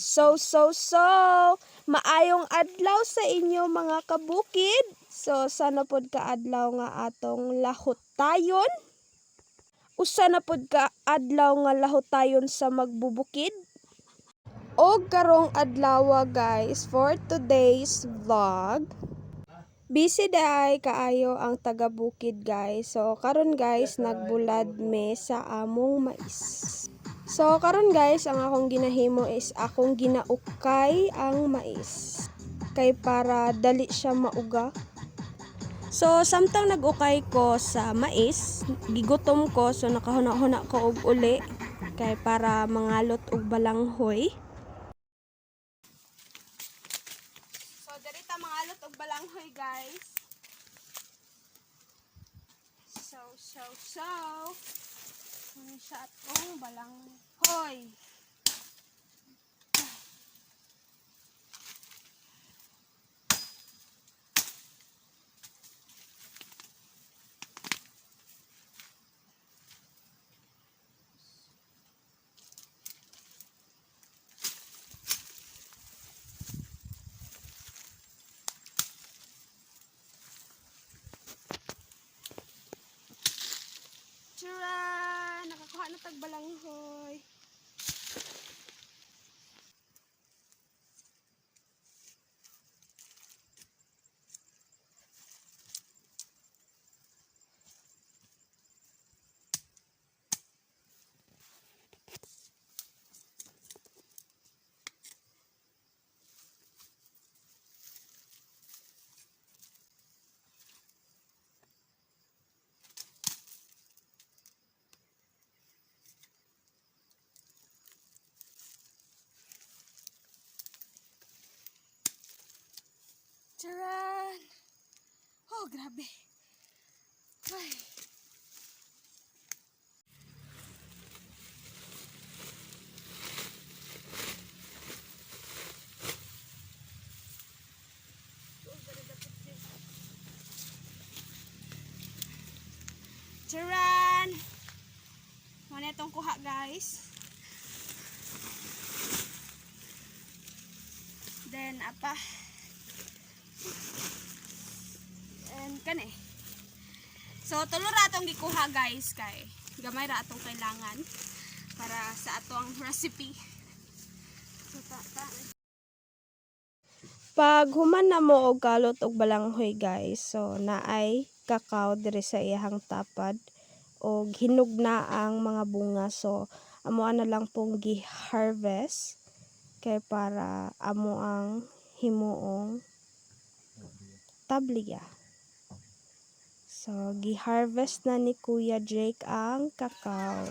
So, maayong adlaw sa inyo mga kabukid. So, sana pod ka adlaw nga atong lahotayon. Usa na pod ka adlaw nga lahotayon sa magbubukid. Og karong adlaw guys, for today's vlog, busy day kaayo ang taga-bukid guys. So, karon guys, nagbulad me sa among mais. So, karon guys, ang akong ginahimo is akong ginaukay ang mais. Kay para dali siya mauga. So, samtang nag-ukay ko sa mais, gigutom ko, so nakahuna-huna ko og uli. Kay para mangalot og balanghoy. So, darita mangalot og balanghoy guys. So. Ano siya atong balanghoy. Tara! Nakakuha na tag balanghoy. Charan! Oh, grabe. Ay. Charan! Muna itong kuha guys. Then, apa? And kani. So, tulo ra atong gikuha guys kay gamay ra atong kailangan para sa atong recipe. So, pag human na mo og kalot og balanghoy guys, so naay kakao diri sa iyang tapad og hinog na ang mga bunga. So, amo na lang pong gi-harvest kay para amo ang himuong tabliya. So, gi-harvest na ni Kuya Jake ang kakao.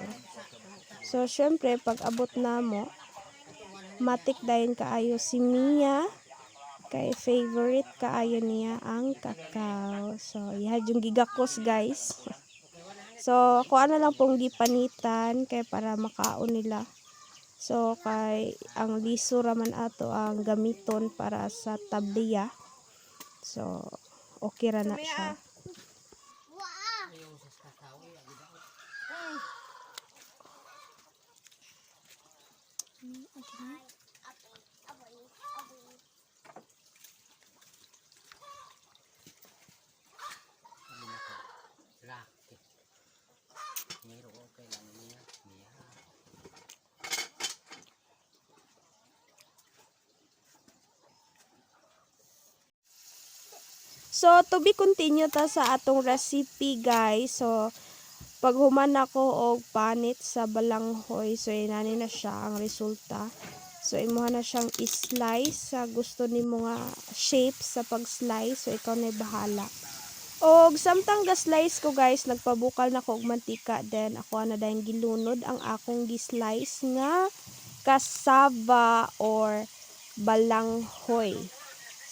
So, syempre, pag abot na mo, matik dayon kaayo si Mia. Kay favorite kaayo niya ang kakao. So, yan yung gigakos guys. So, ako na lang pong gipanitan kay para makaon nila. So, kay ang liso raman ato ang gamiton para sa tabliya. So, okay ra na siya. So, to be continue ta sa atong recipe guys. So, pag human ako og panit sa balanghoy, so inani na siya ang resulta. So, imuha na siyang i-slice sa gusto nimo nga shape sa pag-slice. So, ikaw na bahala. Og samtang ga-slice ko guys, nagpabukal na ko og mantika. Then, ako na dahil gilunod ang akong gi-slice nga cassava or balanghoy.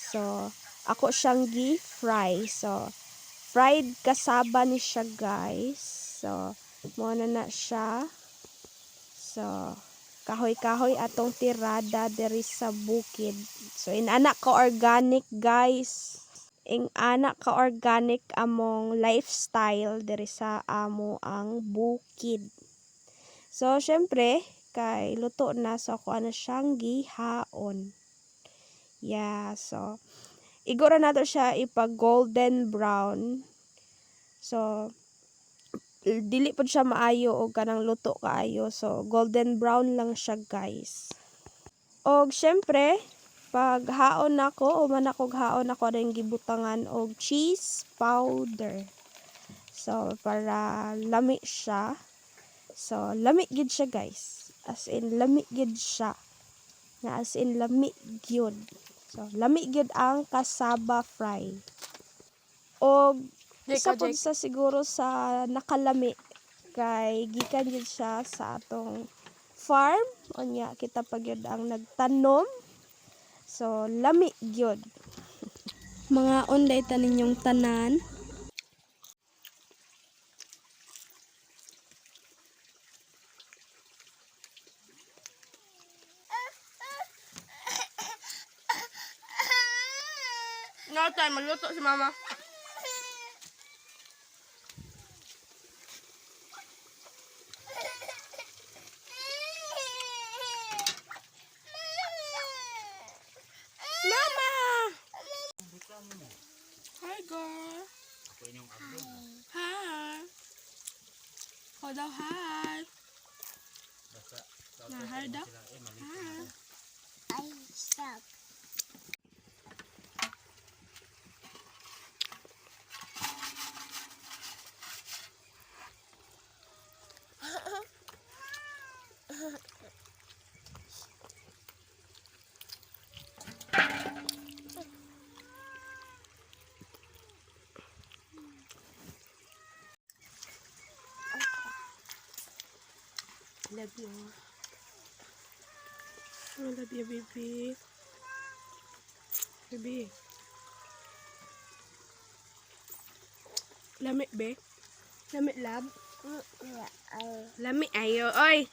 So, ako siyang gi-fry. So, fried cassava ni siya guys. So, muna na siya. So, kahoy-kahoy atong tirada diri sa bukid. So, inanak ka organic guys. Anak ka organic among lifestyle diri sa amo ang bukid. So, syempre, kay luto na, so ako na siyang gihaon. Yeah, so igora nato siya ipag golden brown. So dili pod siya maayo og kanang luto kaayo. So golden brown lang siya, guys. Og syempre, pag haon nako, uman ako haon ako ring gibutangan og cheese powder. So para lami siya. So lami gid siya, guys. As in lami gid siya. Na as in lami gyud. So lami gyud ang cassava fry. Og isa pod sa siguro sa nakalami kay gikan gyud siya sa atong farm, unya kita pa gyud ang nagtanom. So lami gyud. Mga unday ta ninyong tanan. No time, magluto si mama. Mama! Hi, girl. Hi. Ikaw daw, hi. Hi daw. Hi. Ay, stop. Love you. I love you, baby. Baby. Lamit, be. Lamit, lab. Lamit, ayo. Oy!